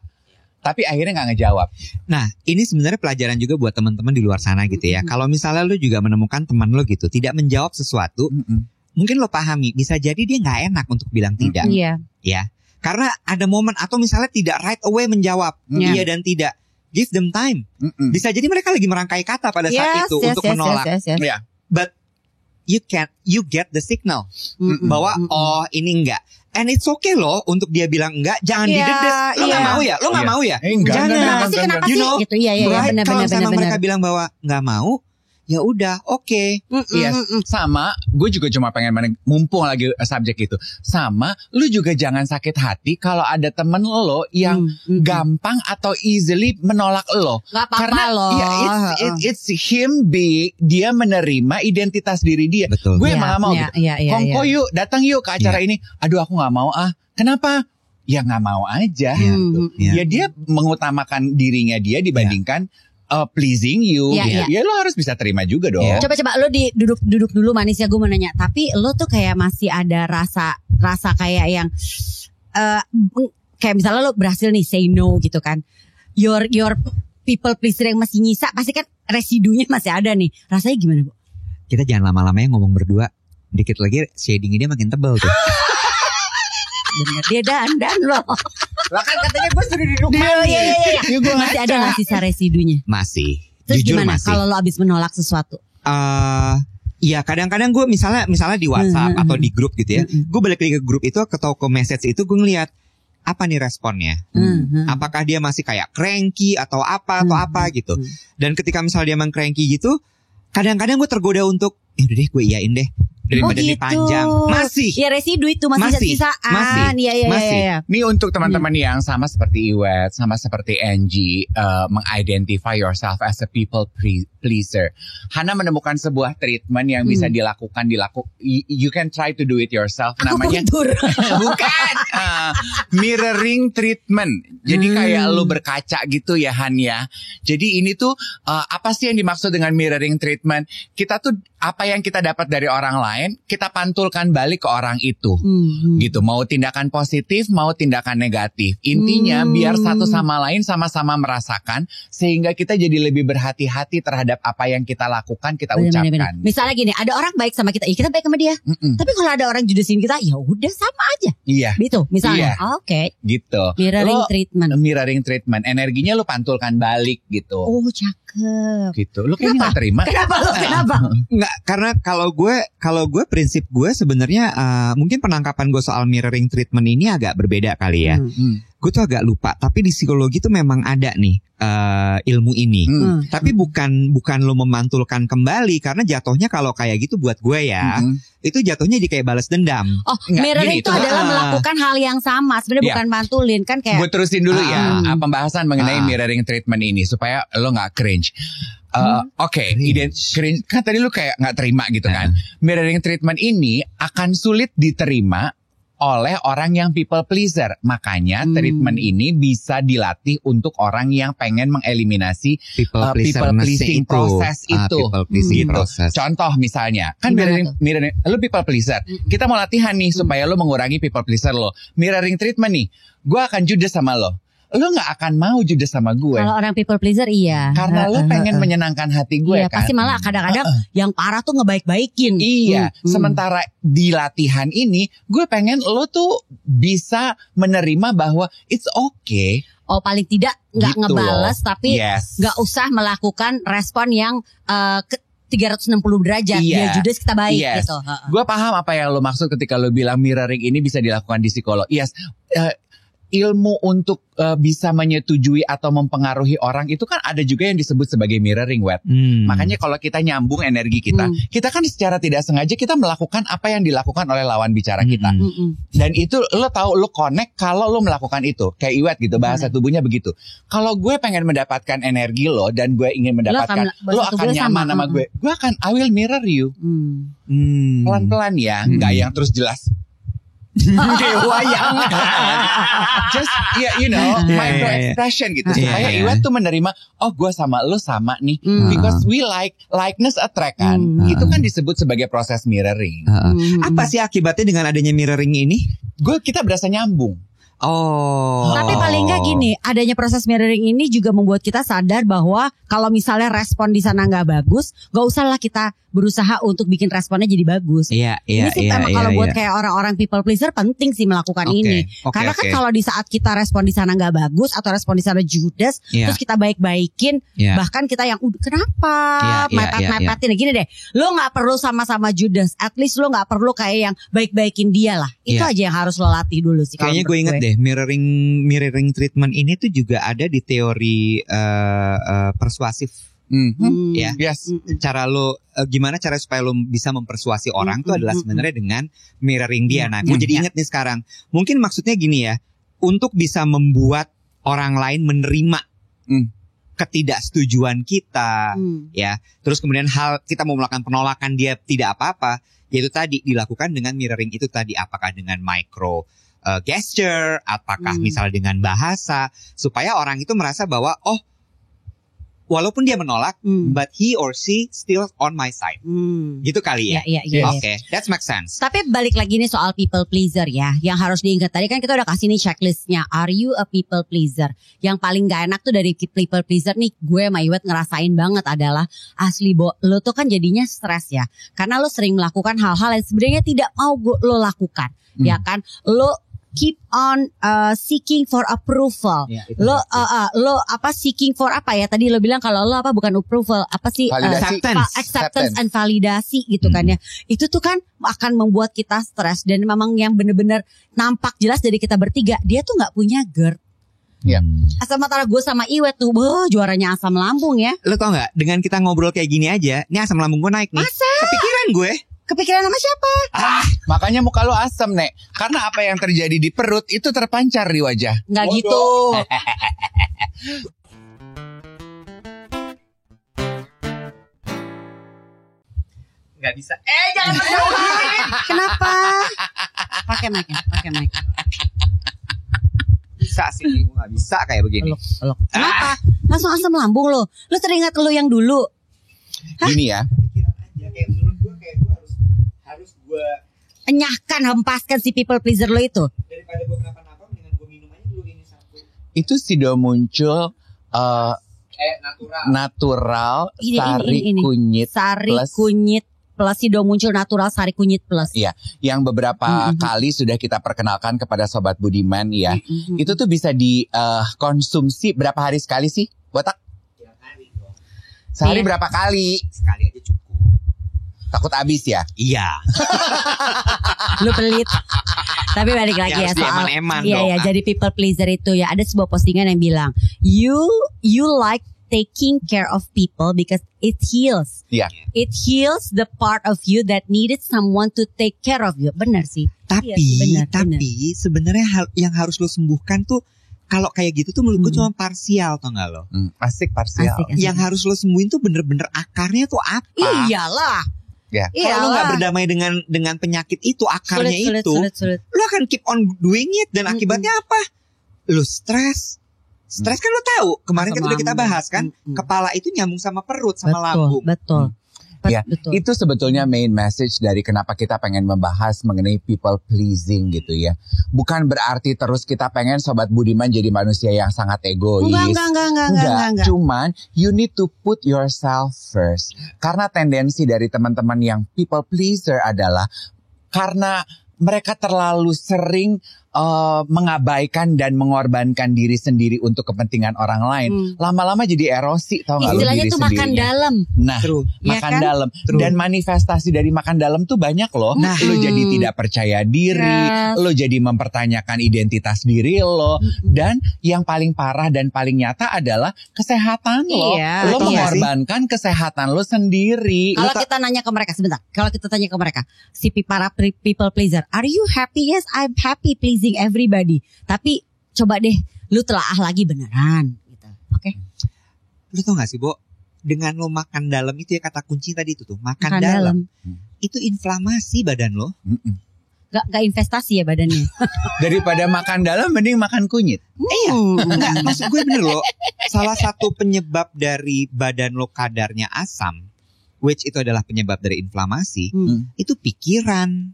tapi akhirnya nggak ngejawab. Nah, ini sebenarnya pelajaran juga buat teman-teman di luar sana gitu ya. Kalau misalnya lo juga menemukan teman lo gitu tidak menjawab sesuatu, mungkin lo pahami, bisa jadi dia nggak enak untuk bilang tidak. Iya. Ya, karena ada momen atau misalnya tidak right away menjawab iya dan tidak. Give them time. Bisa jadi mereka lagi merangkai kata pada saat itu untuk menolak. Yeah. But you get the signal bahwa ini enggak. And it's okay loh untuk dia bilang enggak, jangan didedes. Lo nggak mau ya? Lo nggak mau ya? Jangan. Kenapa sih? Gitu iya right? Kalau benar. mereka bilang bahwa nggak mau, ya udah, oke. Sama, gue juga cuma pengen mumpung lagi subjek itu. Sama, lu juga jangan sakit hati kalau ada temen lo yang gampang atau easily menolak lo. Gak apa-apa Karena loh. It's him dia menerima identitas diri dia. Betul. Gue emang gak mau gitu. Kongko yuk, datang yuk ke acara ini. Aduh aku gak mau Kenapa? Ya gak mau aja. Ya dia mengutamakan dirinya dia dibandingkan pleasing you. Ya lo harus bisa terima juga dong. Coba lo duduk dulu manis ya, gue mau nanya. Tapi lo tuh kayak masih ada rasa kayak yang kayak misalnya lo berhasil nih say no gitu kan. Your people pleaser yang masih nyisa pasti kan residunya masih ada nih. Rasanya gimana, Bu? Kita jangan lama-lama ya ngomong berdua. Dikit lagi shading dia makin tebal tuh. Bener, dia dandan loh. Lah kan katanya gue sudah duduk manis. Iya. Masih ada gak sisa residunya? Masih. Terus Jujur gimana masih. kalau lo abis menolak sesuatu? Ya kadang-kadang gue misalnya di WhatsApp atau di grup gitu ya. Gue balik lagi ke grup itu, ke toko message itu, gue ngeliat apa nih responnya. Apakah dia masih kayak cranky atau apa gitu. Dan ketika misalnya dia emang cranky gitu, kadang-kadang gue tergoda untuk ya udah deh gue iyain deh. Daripada dipanjang. Masih. Ya residu itu masih sisaan. Masih. Iya. Ini untuk teman-teman yang sama seperti Iwet, sama seperti Angie, mengidentify yourself as a people pleaser. Hana menemukan sebuah treatment yang bisa dilakukan. You can try to do it yourself. Namanya bukan mirroring treatment. Jadi kayak lu berkaca gitu ya Han ya. Jadi ini tuh apa sih yang dimaksud dengan mirroring treatment? Kita tuh apa yang kita dapat dari orang lain, kita pantulkan balik ke orang itu. Gitu, mau tindakan positif, mau tindakan negatif. Intinya biar satu sama lain sama-sama merasakan, sehingga kita jadi lebih berhati-hati terhadap apa yang kita lakukan, kita ucapkan. Bener. Misalnya gini, ada orang baik sama kita, ya kita baik sama dia. Tapi kalau ada orang judesin kita, ya udah sama aja. Iya. Gitu, misalnya. Oke. Gitu. Mirroring treatment. Energinya lu pantulkan balik gitu. Oh, cakep. Gitu. Lu kayaknya gak terima. Kenapa? Enggak, karena kalau gue prinsip gue sebenarnya mungkin penangkapan gue soal mirroring treatment ini agak berbeda kali ya. Gue tuh agak lupa, tapi di psikologi tuh memang ada nih ilmu ini. Tapi bukan lo memantulkan kembali, karena jatuhnya kalau kayak gitu buat gue ya, itu jatuhnya jadi kayak balas dendam. Mirroring itu adalah melakukan hal yang sama, sebenarnya bukan mantulin kan kayak. Gue terusin dulu ya pembahasan mengenai mirroring treatment ini supaya lo nggak cringe. Cringe kan tadi lu kayak nggak terima gitu kan. Mirroring treatment ini akan sulit diterima oleh orang yang people pleaser. Makanya treatment ini bisa dilatih untuk orang yang pengen mengeliminasi people pleasing proses itu. Contoh misalnya, kan mirroring lu people pleaser. Kita mau latihan nih supaya lu mengurangi people pleaser lo. Mirroring treatment nih, gue akan judes sama lo. Lo gak akan mau judes sama gue. Kalau orang people pleaser iya. Karena lo pengen menyenangkan hati gue iya, kan. Pasti malah kadang-kadang yang parah tuh ngebaik-baikin. Iya. Sementara di latihan ini gue pengen lo tuh bisa menerima bahwa it's okay. Oh paling tidak gak gitu ngebales loh. tapi gak usah melakukan respon yang 360 derajat. Dia judes kita baik gitu. Gue paham apa yang lo maksud ketika lo bilang mirroring ini bisa dilakukan di psikolog. Yes. Ilmu untuk bisa menyetujui atau mempengaruhi orang itu kan ada juga yang disebut sebagai mirroring, Wet. Makanya kalau kita nyambung energi kita, kita kan secara tidak sengaja kita melakukan apa yang dilakukan oleh lawan bicara kita. Dan itu lo tahu, lo connect kalau lo melakukan itu. Kayak Iwet gitu, bahasa tubuhnya begitu. Kalau gue pengen mendapatkan energi lo dan gue ingin mendapatkan, lo akan nyaman sama gue. I will mirror you. Pelan-pelan ya, nggak yang terus jelas. Kayak wayang. Just micro expression gitu supaya Iwet tuh menerima, oh gue sama lo sama nih, because we likeness attract kan. Itu kan disebut sebagai proses mirroring. Apa sih akibatnya dengan adanya mirroring ini? Kita berasa nyambung. Tapi paling nggak gini, adanya proses mirroring ini juga membuat kita sadar bahwa kalau misalnya respon di sana nggak bagus, nggak usahlah kita berusaha untuk bikin responnya jadi bagus. Iya. Ini sih kalau buat kayak orang-orang people pleaser penting sih melakukan ini. Karena kan kalau di saat kita respon di sana nggak bagus atau respon di sana judes, terus kita baik-baikin, bahkan kita yang kenapa mepet-mepetin gini deh. Lo nggak perlu sama-sama judes, at least lo nggak perlu kayak yang baik-baikin dia lah. Itu aja yang harus lo latih dulu sih. Kayaknya gue inget deh mirroring treatment ini tuh juga ada di teori persuasif. Ya, cara lo gimana cara supaya lo bisa mempersuasi orang tuh adalah sebenarnya dengan mirroring dia. Nah, gue jadi inget nih sekarang. Mungkin maksudnya gini ya, untuk bisa membuat orang lain menerima ketidaksetujuan kita, ya. Terus kemudian kita mau melakukan penolakan dia tidak apa-apa, yaitu tadi dilakukan dengan mirroring itu tadi, apakah dengan micro gesture, apakah misalnya dengan bahasa, supaya orang itu merasa bahwa walaupun dia menolak, but he or she still on my side. Gitu kali ya? Iya. Oke, that makes sense. Tapi balik lagi nih soal people pleaser ya. Yang harus diingat tadi kan kita udah kasih nih checklistnya. Are you a people pleaser? Yang paling gak enak tuh dari people pleaser nih, gue sama Iwet ngerasain banget adalah asli lo tuh kan jadinya stres ya. Karena lo sering melakukan hal-hal yang sebenarnya tidak mau lo lakukan. Ya kan? Lo keep on seeking for approval. Lo seeking for apa ya? Tadi lo bilang kalau lo bukan approval, apa sih? Acceptance and validasi gitu kan ya. Itu tuh kan akan membuat kita stres dan memang yang bener-bener nampak jelas dari kita bertiga, dia tuh nggak punya GERD. Sementara gue sama Iwet tuh juaranya asam lambung ya. Lo tau nggak? Dengan kita ngobrol kayak gini aja, ini asam lambung gue naik nih. Masa? Kepikiran gue. Kepikiran sama siapa? Makanya muka lo asem, Nek. Karena apa yang terjadi di perut itu terpancar di wajah. Nggak gitu. Nggak bisa. Jangan kenapa? Pakai mic. Bisa sih, gue nggak bisa kayak begini. Peluk. Kenapa? Langsung asam lambung lo. Lo teringat lo yang dulu. Gini ya. Kayak menurut gue kayak gue harus gue enyahkan, hempaskan si people pleaser lo itu. Daripada gue kenapa-napa, mendingan gue minum aja dulu ini satu. Itu sudah muncul natural sari kunyit plus sido muncul natural sari kunyit plus. Iya, yang beberapa kali sudah kita perkenalkan kepada Sobat Budiman ya. Itu tuh bisa dikonsumsi berapa hari sekali sih, Botak? Sehari berapa kali? Sekali aja cukup. Takut habis ya? Iya. Lu pelit. Tapi balik lagi ya soal iya jadi people pleaser itu ya, ada sebuah postingan yang bilang you like taking care of people because it heals. It heals the part of you that needed someone to take care of you. Benar sih. Tapi sebenarnya yang harus lo sembuhkan tuh kalau kayak gitu tuh menurut gue cuma parsial, tau gak lo? Asik parsial. Asik. Yang harus lo sembuhin tuh bener-bener akarnya tuh apa? Iyalah. Ya. Kalau lo gak berdamai dengan penyakit itu, akarnya sulit. lo akan keep on doing it. Dan akibatnya apa? Lo stres. Stres kan lo tahu. Kemarin kan udah kita bahas kan. Kepala itu nyambung sama perut, sama lambung. Betul. Ya, itu sebetulnya main message dari kenapa kita pengen membahas mengenai people pleasing gitu ya. Bukan berarti terus kita pengen Sobat Budiman jadi manusia yang sangat egois. Enggak. Cuman you need to put yourself first. Karena tendensi dari teman-teman yang people pleaser adalah karena mereka terlalu sering mengabaikan dan mengorbankan diri sendiri untuk kepentingan orang lain. Lama-lama jadi erosi, tau gak lo diri sendirinya. Istilahnya tuh makan dalam. Nah, makan dalam. Dan manifestasi dari makan dalam tuh banyak loh. Lo jadi tidak percaya diri, lo jadi mempertanyakan identitas diri lo. Dan yang paling parah dan paling nyata adalah kesehatan lo. Lo mengorbankan kesehatan lo sendiri. Kalau kita nanya ke mereka, sebentar. Kalau kita tanya ke mereka, si para people pleaser, are you happy? Yes, I'm happy pleasing everybody. Tapi coba deh lu telaah lagi beneran gitu. Oke. Lu tau gak sih, Bo? Dengan lo makan dalam itu ya, kata kunci tadi itu tuh, makan dalam. Itu inflamasi badan lo. Gak investasi ya badannya. Daripada makan dalam mending makan kunyit. Iya. Enggak, maksud gue bener loh. Salah satu penyebab dari badan lo kadarnya asam, which itu adalah penyebab dari inflamasi, itu pikiran.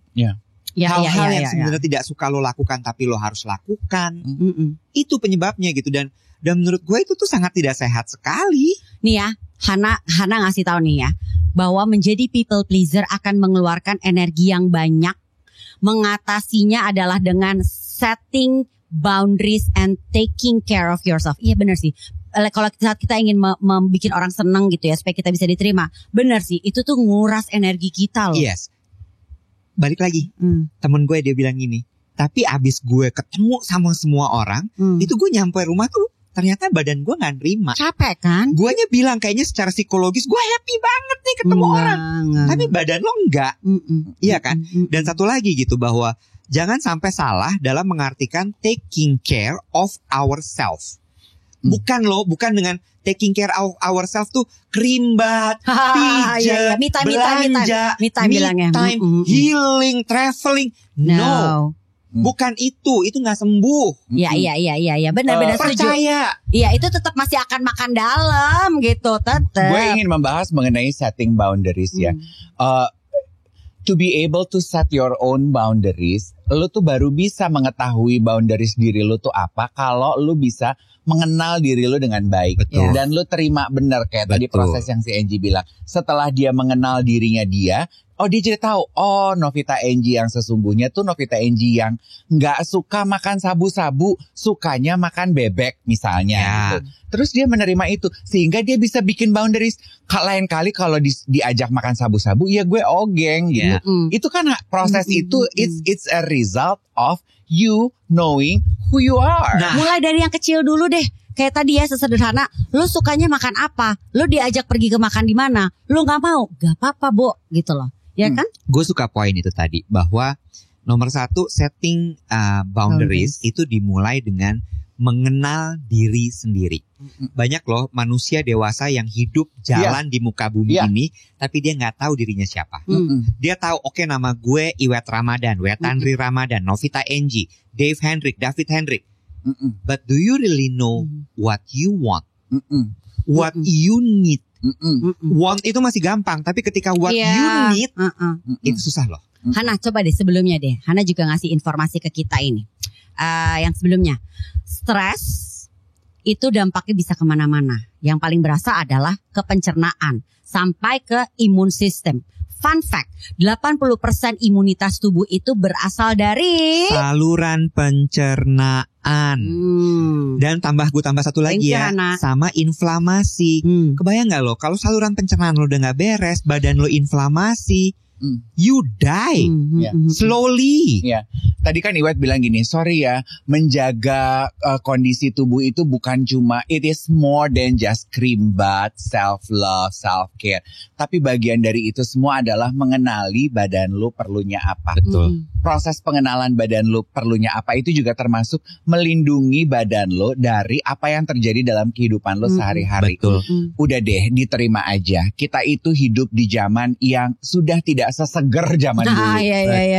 Hal-hal yang sebenarnya tidak suka lo lakukan tapi lo harus lakukan. Itu penyebabnya gitu. Dan menurut gue itu tuh sangat tidak sehat sekali. Nih ya, Hana ngasih tahu nih ya, bahwa menjadi people pleaser akan mengeluarkan energi yang banyak. Mengatasinya adalah dengan setting boundaries and taking care of yourself. Iya benar sih. Kalau saat kita ingin membuat orang senang gitu ya, supaya kita bisa diterima, benar sih, itu tuh nguras energi kita loh. Yes. Balik lagi, temen gue dia bilang gini, tapi abis gue ketemu sama semua orang, itu gue nyampe rumah tuh ternyata badan gue gak nerima. Capek kan? Guanya bilang kayaknya secara psikologis gue happy banget nih ketemu orang. Tapi badan lo enggak. Iya kan? Dan satu lagi gitu, bahwa jangan sampai salah dalam mengartikan taking care of ourselves. Bukan dengan taking care of ourselves tuh kerimbat, pijat, me time, belanja, me time, healing, traveling. No. Bukan itu gak sembuh. Iya, benar setuju. Percaya. Iya, itu tetap masih akan makan dalam gitu, tetap. Gue ingin membahas mengenai setting boundaries ya. To be able to set your own boundaries, lu tuh baru bisa mengetahui boundaries diri lu tuh apa kalau lu bisa mengenal diri lu dengan baik. Betul. Dan lu terima benar kayak tadi proses yang si Angie bilang. Setelah dia mengenal dirinya dia jadi tahu, Novita Angie yang sesungguhnya tuh Novita Angie yang nggak suka makan sabu-sabu, sukanya makan bebek misalnya. Gitu. Terus dia menerima itu sehingga dia bisa bikin boundaries. Lain kali kalau diajak makan sabu-sabu, ya gue ogeng gitu. Itu kan proses itu it's a result of you knowing who you are. Nah, mulai dari yang kecil dulu deh. Kayak tadi ya, sesederhana, lu sukanya makan apa? Lu diajak pergi ke makan di mana? Lu nggak mau? Gak apa-apa, Bo, gitu loh. Ya kan? Gue suka poin itu tadi, bahwa nomor satu, setting boundaries itu dimulai dengan mengenal diri sendiri. Banyak loh manusia dewasa yang hidup jalan di muka bumi ini, tapi dia nggak tahu dirinya siapa. Dia tahu, oke, nama gue Iwet Ramadan, Wetandri Ramadan, Novita Angie, Dave Hendrik, David Hendrik. But do you really know what you want? What you need? Want itu masih gampang, tapi ketika what you need itu susah loh. Hana, coba deh sebelumnya deh, Hana juga ngasih informasi ke kita ini. Yang sebelumnya, stres itu dampaknya bisa kemana-mana. Yang paling berasa adalah ke pencernaan sampai ke imun sistem. Fun fact, 80% imunitas tubuh itu berasal dari saluran pencernaan. Dan tambah satu lagi ya, sama inflamasi. Kebayang gak lo, kalau saluran pencernaan lo udah gak beres, badan lo inflamasi, you die slowly. Tadi kan Iwet bilang gini, sorry ya, menjaga kondisi tubuh itu bukan cuma, it is more than just cream bath, self-love, self-care. Tapi bagian dari itu semua adalah mengenali badan lu perlunya apa. Betul. Proses pengenalan badan lu perlunya apa itu juga termasuk melindungi badan lu dari apa yang terjadi dalam kehidupan lu sehari-hari. Betul. Udah deh, diterima aja. Kita itu hidup di zaman yang sudah tidak seseger zaman dulu.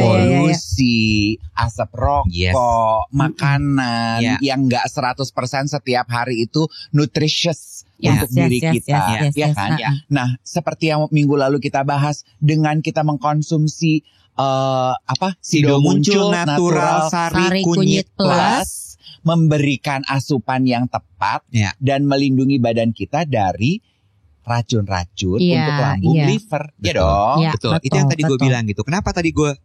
Polusi, asap rokok, makanan yang gak 100% setiap hari itu nutritious untuk diri kita. Kan? Nah, seperti yang minggu lalu kita bahas, dengan kita mengkonsumsi Sido Muncul Natural Sari Kunyit Plus, memberikan asupan yang tepat dan melindungi badan kita dari racun-racun untuk lambung, liver. Ya dong. Betul. Itu yang tadi gue bilang gitu. Kenapa tadi gue,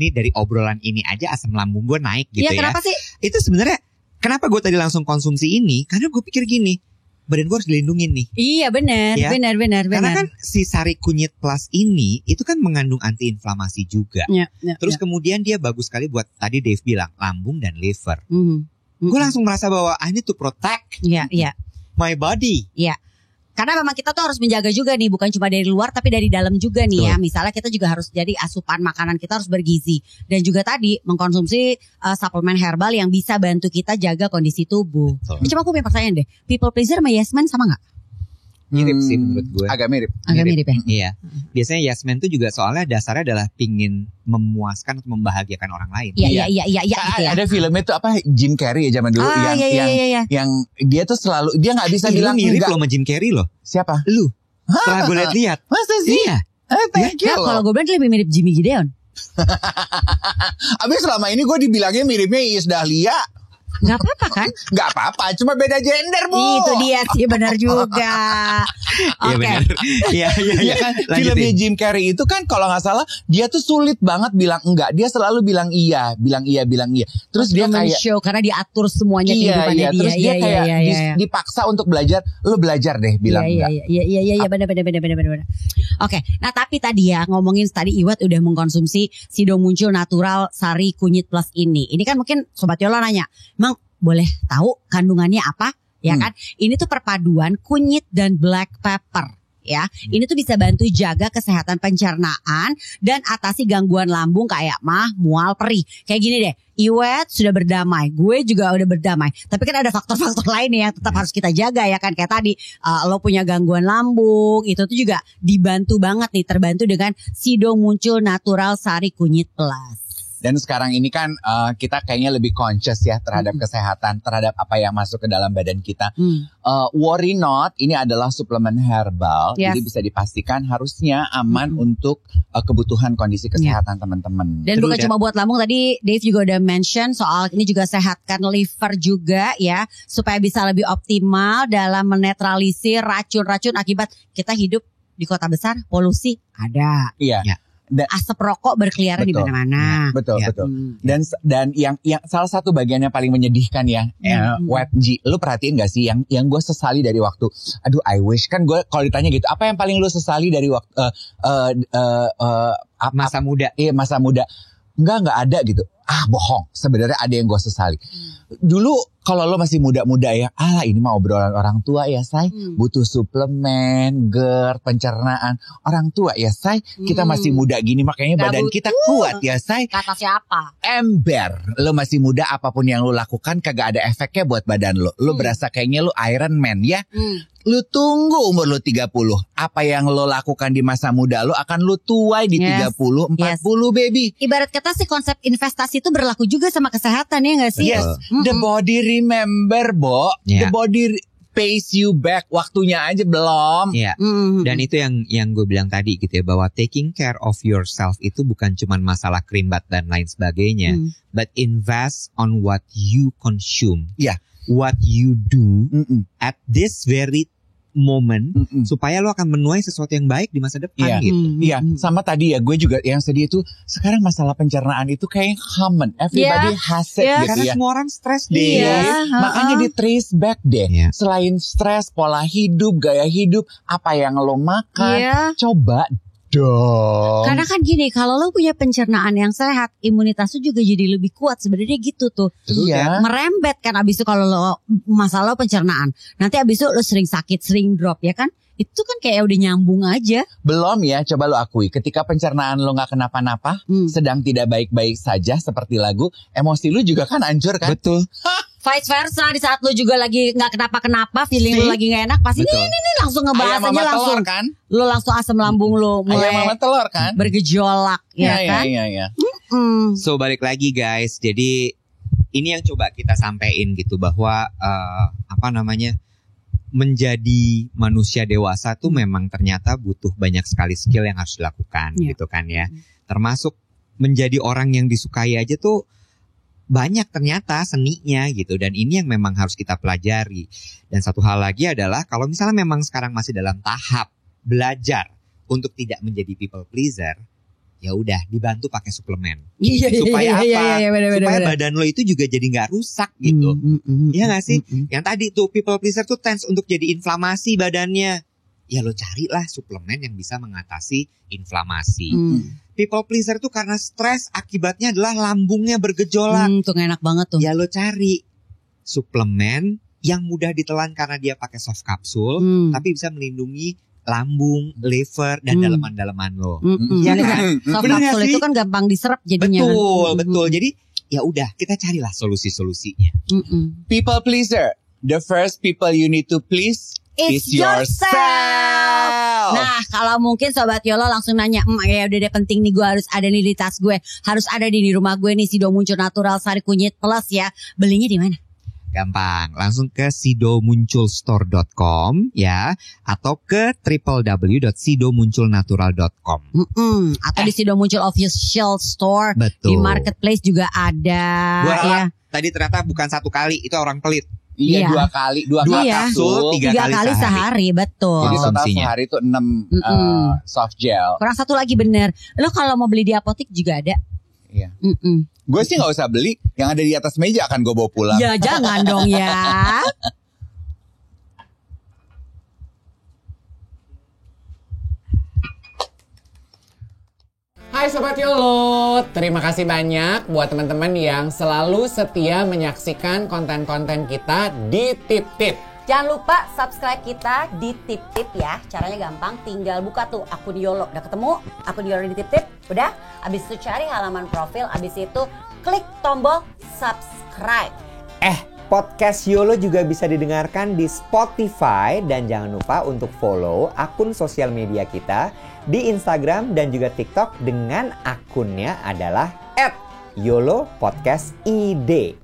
ini dari obrolan ini aja asam lambung gue naik gitu ya. Kenapa sih? Itu sebenarnya kenapa gue tadi langsung konsumsi ini? Karena gue pikir gini, badan gue harus dilindungin nih. Iya benar, benar. Karena kan si Sari Kunyit Plus ini itu kan mengandung antiinflamasi juga. Terus kemudian dia bagus sekali buat, tadi Dave bilang, lambung dan liver. Gue langsung merasa bahwa I need to protect my body. Karena memang kita tuh harus menjaga juga nih, bukan cuma dari luar tapi dari dalam juga nih ya. Misalnya kita juga harus jadi asupan makanan kita harus bergizi. Dan juga tadi mengkonsumsi suplemen herbal yang bisa bantu kita jaga kondisi tubuh. Cuma aku punya pertanyaan deh, people pleaser sama yes man sama gak? Mirip sih menurut gue. Agak mirip ya. Iya. Biasanya yes man tuh juga soalnya dasarnya adalah pingin memuaskan atau membahagiakan orang lain. Iya gitu ya. Ada filmnya tuh Jim Carrey ya zaman dulu yang dia tuh selalu, dia nggak bisa bilang mirip lo sama Jim Carrey loh. Siapa? Lu. Setelah gue lihat. Masa sih? Iya. Thank you. Kalau gue bilang lebih mirip Jimmy Gideon. Abis selama ini gue dibilangnya miripnya Iis Dahlia. Gak apa-apa kan? Gak apa-apa, cuma beda gender, Bu. Itu dia sih, benar juga. Iya benar. Iya. Ya kan, filmnya Jim Carrey itu kan kalau nggak salah dia tuh sulit banget bilang enggak. Dia selalu bilang iya. Terus dia kayak show karena diatur semuanya kehidupannya dia. Terus dia kayak dipaksa untuk belajar. Lo belajar deh bilang enggak. Iya benar. Oke, nah tapi tadi ya ngomongin tadi Iwat udah mengkonsumsi Sido Muncul Natural Sari Kunyit Plus ini. Ini kan mungkin Sobat Yola nanya, emang boleh tahu kandungannya apa? Ya kan? Ini tuh perpaduan kunyit dan black pepper. Ya, ini tuh bisa bantu jaga kesehatan pencernaan dan atasi gangguan lambung kayak mah, mual, perih. Kayak gini deh, Iwet sudah berdamai, gue juga udah berdamai. Tapi kan ada faktor-faktor lain yang tetap harus kita jaga ya kan. Kayak tadi, lo punya gangguan lambung, itu tuh juga dibantu banget nih, terbantu dengan Sido Muncul Natural Sari Kunyit Plus. Dan sekarang ini kan kita kayaknya lebih conscious ya terhadap kesehatan, terhadap apa yang masuk ke dalam badan kita. Worry not, ini adalah suplemen herbal, jadi bisa dipastikan harusnya aman untuk kebutuhan kondisi kesehatan teman-teman. Dan bukan cuma buat lambung, tadi Dave juga udah mention soal ini juga sehatkan liver juga ya, supaya bisa lebih optimal dalam menetralisir racun-racun akibat kita hidup di kota besar, polusi ada. Iya. Asap rokok berkeliaran di mana-mana. Betul. Dan yang salah satu bagian yang paling menyedihkan ya, WebG, lu perhatiin gak sih yang gue sesali dari waktu, aduh I wish, kan gue kalau ditanya gitu, apa yang paling lu sesali dari waktu masa muda? Iya, masa muda. Enggak ada gitu. Bohong. Sebenarnya ada yang gue sesali. Dulu kalau lo masih muda-muda ya, ini mah obrolan orang tua ya, say. Butuh suplemen, GERD, pencernaan. Orang tua ya, say. Kita masih muda gini, makanya badan kita kuat ya, say. Kata siapa? Ember. Lo masih muda, apapun yang lo lakukan kagak ada efeknya buat badan lo. Lo berasa kayaknya lo Iron Man ya. Lu tunggu umur lu 30. Apa yang lo lakukan di masa muda lo akan lu tuai di 30, 40 baby. Ibarat kata sih konsep investasi itu berlaku juga sama kesehatan ya gak sih? Yes. The body remember, Bo. The body pays you back. Waktunya aja belum. Iya. Dan itu yang gue bilang tadi gitu ya, bahwa taking care of yourself itu bukan cuma masalah krimbat dan lain sebagainya, but invest on what you consume. Iya. What you do at this very moment supaya lo akan menuai sesuatu yang baik di masa depan gitu. Iya, sama tadi ya gue juga yang sedih itu sekarang masalah pencernaan itu kayak common. Everybody has it gitu karena ya. semua orang stres deh. Makanya di trace back deh. Selain stres, pola hidup, gaya hidup, apa yang lo makan, coba dong. Karena kan gini, kalau lo punya pencernaan yang sehat, imunitas lo juga jadi lebih kuat sebenarnya gitu tuh. Iya. Merembet kan abis itu kalau lo masalah lo pencernaan. Nanti abis itu lo sering sakit, sering drop ya kan? Itu kan kayak udah nyambung aja. Belum ya, coba lo akui. Ketika pencernaan lo gak kenapa-napa, sedang tidak baik-baik saja seperti lagu, emosi lo juga kan hancur kan? Betul. Vice versa, di saat lo juga lagi gak kenapa-kenapa, feeling lo lagi gak enak, pasti ini langsung ngebahas ayam aja langsung. Telur, kan? Lo langsung asam lambung lo mulai ayam mama telur kan? bergejolak ya kan? Iya. So balik lagi guys, jadi ini yang coba kita sampein gitu bahwa menjadi manusia dewasa tuh memang ternyata butuh banyak sekali skill yang harus dilakukan gitu kan ya. Termasuk menjadi orang yang disukai aja tuh banyak ternyata seninya gitu, dan ini yang memang harus kita pelajari. Dan satu hal lagi adalah kalau misalnya memang sekarang masih dalam tahap belajar untuk tidak menjadi people pleaser, ya udah dibantu pakai suplemen. Supaya supaya badan lo itu juga jadi nggak rusak gitu. Iya nggak sih? Yang tadi tuh people pleaser tuh tends untuk jadi inflamasi badannya. Ya lo carilah suplemen yang bisa mengatasi inflamasi. People pleaser tuh karena stres akibatnya adalah lambungnya bergejolak. Tuh enak banget tuh. Ya lo cari suplemen yang mudah ditelan karena dia pakai soft capsule, tapi bisa melindungi lambung, liver, dan daleman-daleman lo. Ya kan? Soft capsule itu kan gampang diserap jadinya. Betul. Jadi ya udah kita carilah solusi-solusinya. People pleaser, the first people you need to please It's yourself. Nah, kalau mungkin Sobat Yolo langsung nanya, ya udah deh penting nih, gue harus ada nih di tas gue, harus ada di rumah gue nih Sido Muncul Natural Sari Kunyit Plus ya. Belinya di mana? Gampang, langsung ke sidomunculstore.com ya, atau ke www.sidomunculnatural.com. Atau di Sido Muncul Official Store. Betul. Di marketplace juga ada. tadi ternyata bukan 1 kali, itu orang pelit. Iya, Iya. 2 kali, 2 Iya. kapsul. 3 kali sehari, betul. Jadi total Konsumsinya. sehari itu 6 soft gel. Kurang 1 lagi bener. Lo kalau mau beli di apotek juga ada. Iya. Mm-mm. Gue sih nggak usah beli, yang ada di atas meja akan gue bawa pulang. Ya jangan dong ya. Hai Sobat Yolo, terima kasih banyak buat teman-teman yang selalu setia menyaksikan konten-konten kita di Tip Tip. Jangan lupa subscribe kita di Tip Tip ya. Caranya gampang, tinggal buka tuh akun Yolo. Udah ketemu akun Yolo di Tip Tip? Udah? Abis itu cari halaman profil, abis itu klik tombol subscribe. Podcast Yolo juga bisa didengarkan di Spotify dan jangan lupa untuk follow akun sosial media kita di Instagram dan juga TikTok dengan akunnya adalah @YoloPodcastID.